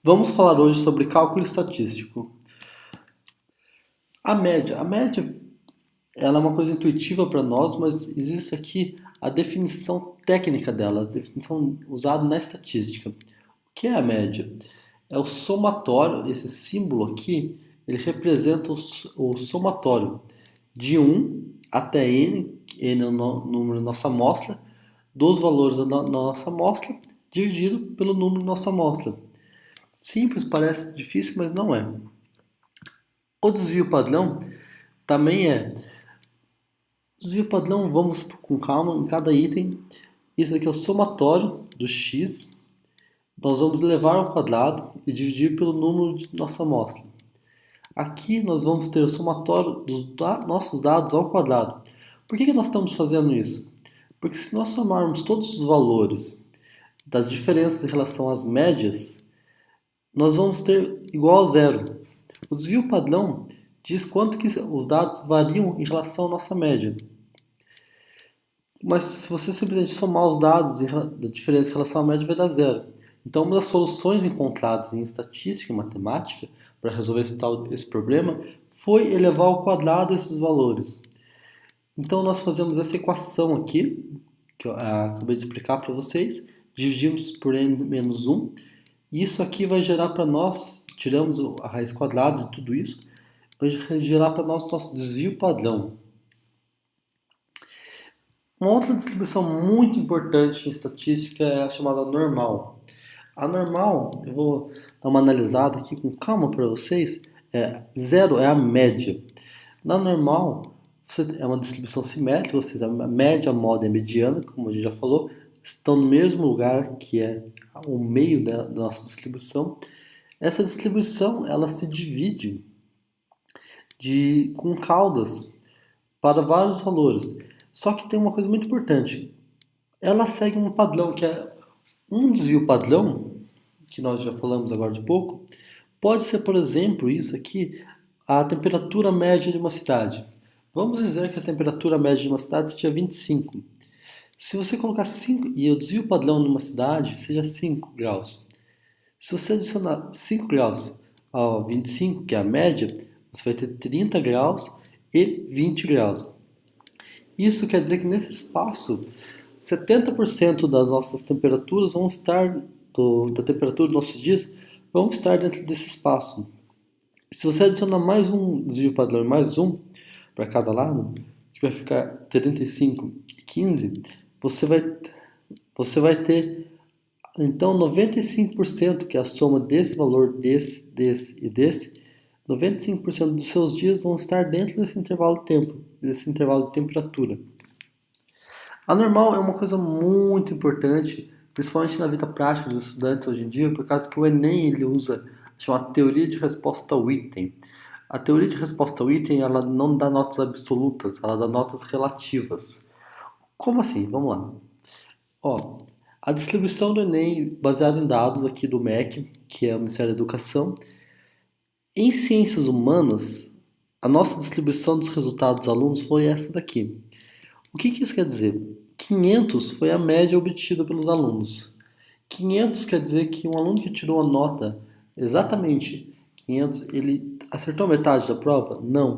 Vamos falar hoje sobre cálculo estatístico. A média, ela é uma coisa intuitiva para nós, mas existe aqui a definição técnica dela, a definição usada na estatística. O que é a média? É o somatório, esse símbolo aqui, ele representa o somatório de 1 até n é o número da nossa amostra, dos valores da nossa amostra, dividido pelo número da nossa amostra. Simples, parece difícil, mas não é. O desvio padrão também é. Desvio padrão, vamos com calma em cada item. Isso aqui é o somatório do x. Nós vamos levar ao quadrado e dividir pelo número de nossa amostra. Aqui nós vamos ter o somatório dos nossos dados ao quadrado. Por que nós estamos fazendo isso? Porque se nós somarmos todos os valores das diferenças em relação às médias, nós vamos ter igual a zero. O desvio padrão diz quanto que os dados variam em relação à nossa média. Mas se você simplesmente somar os dados da diferença em relação à média, vai dar zero. Então, uma das soluções encontradas em estatística e matemática para resolver esse problema foi elevar ao quadrado esses valores. Então, nós fazemos essa equação aqui, que eu acabei de explicar para vocês, dividimos por n menos 1, e isso aqui vai gerar para nós, tiramos a raiz quadrada de tudo isso, vai gerar para nós o nosso desvio padrão. Uma outra distribuição muito importante em estatística é a chamada normal. A normal, eu vou dar uma analisada aqui com calma para vocês, zero é a média. Na normal, é uma distribuição simétrica, ou seja, a média, a moda e a mediana, como a gente já falou, estão no mesmo lugar, que é o meio da nossa distribuição. Essa distribuição ela se divide com caudas para vários valores. Só que tem uma coisa muito importante. Ela segue um padrão que é um desvio padrão, que nós já falamos agora de pouco, pode ser, por exemplo, isso aqui, a temperatura média de uma cidade. Vamos dizer que a temperatura média de uma cidade seja 25. Se você colocar 5 e o desvio padrão numa cidade seja 5 graus. Se você adicionar 5 graus ao 25, que é a média, você vai ter 30 graus e 20 graus. Isso quer dizer que nesse espaço, 70% das nossas temperaturas vão estar, da temperatura dos nossos dias, vão estar dentro desse espaço. Se você adicionar mais um desvio padrão e mais um para cada lado, que vai ficar 35 e 15, você vai ter então 95%, que é a soma desse valor, desse e desse, 95% dos seus dias vão estar dentro desse intervalo de tempo, desse intervalo de temperatura. A normal é uma coisa muito importante, principalmente na vida prática dos estudantes hoje em dia, por causa que o Enem ele usa a chamada teoria de resposta ao item. A teoria de resposta ao item ela não dá notas absolutas, ela dá notas relativas. Como assim? Vamos lá. Ó, a distribuição do Enem, baseada em dados aqui do MEC, que é o Ministério da Educação, em ciências humanas, a nossa distribuição dos resultados dos alunos foi essa daqui. O que isso quer dizer? 500 foi a média obtida pelos alunos. 500 quer dizer que um aluno que tirou a nota exatamente 500, ele acertou metade da prova? Não.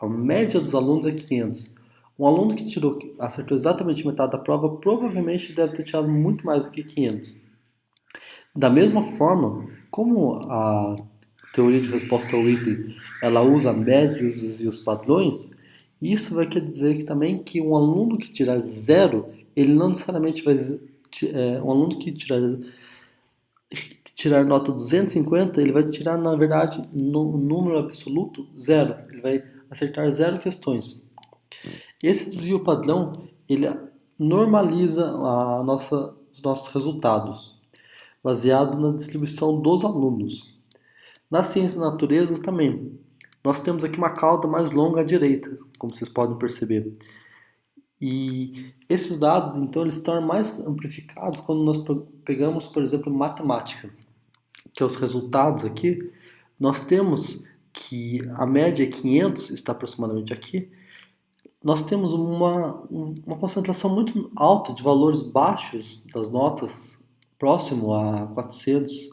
A média dos alunos é 500. Um aluno que acertou exatamente metade da prova provavelmente deve ter tirado muito mais do que 500. Da mesma forma, como a teoria de resposta ao item ela usa médios e os padrões, isso vai querer dizer que também que um aluno que tirar zero, ele não necessariamente vai um aluno que tirar nota 250, ele vai tirar na verdade no número absoluto zero, ele vai acertar zero questões. Esse desvio padrão ele normaliza os nossos resultados, baseado na distribuição dos alunos. Nas ciências naturezas também. Nós temos aqui uma cauda mais longa à direita, como vocês podem perceber. E esses dados, então, eles estão mais amplificados quando nós pegamos, por exemplo, matemática, que é os resultados aqui. Nós temos que a média é 500, está aproximadamente aqui. Nós temos uma concentração muito alta de valores baixos das notas, próximo a 400,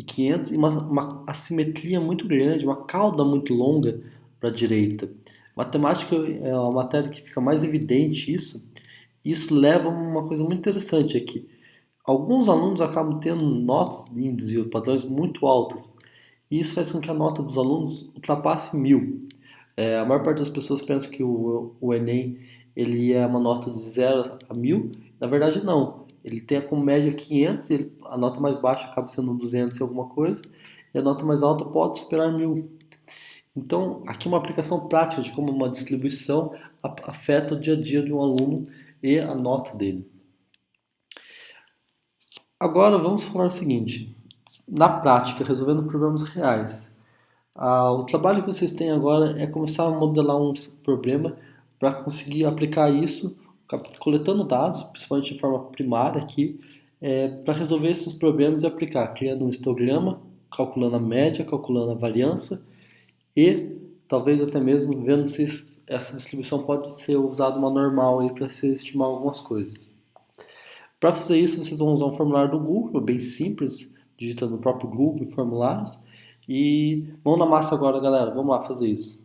e 500 e uma assimetria muito grande, uma cauda muito longa para a direita. Matemática é uma matéria que fica mais evidente isso. Isso leva a uma coisa muito interessante aqui. Alguns alunos acabam tendo notas em desvio padrões muito altas. E isso faz com que a nota dos alunos ultrapasse 1000. A maior parte das pessoas pensa que o Enem ele é uma nota de 0 a 1000. Na verdade, não. Ele tem como média 500, a nota mais baixa acaba sendo 200 e alguma coisa, e a nota mais alta pode superar 1000. Então, aqui uma aplicação prática de como uma distribuição afeta o dia a dia de um aluno e a nota dele. Agora vamos falar o seguinte, na prática, resolvendo problemas reais. O trabalho que vocês têm agora é começar a modelar um problema para conseguir aplicar isso, coletando dados, principalmente de forma primária aqui, para resolver esses problemas e aplicar, criando um histograma, calculando a média, calculando a variância e talvez até mesmo vendo se essa distribuição pode ser usada uma normal para se estimar algumas coisas. Para fazer isso, vocês vão usar um formulário do Google, bem simples, digitando no próprio Google em formulários. E vamos na massa agora, galera. Vamos lá fazer isso.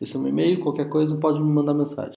Esse é o meu e-mail, qualquer coisa pode me mandar mensagem.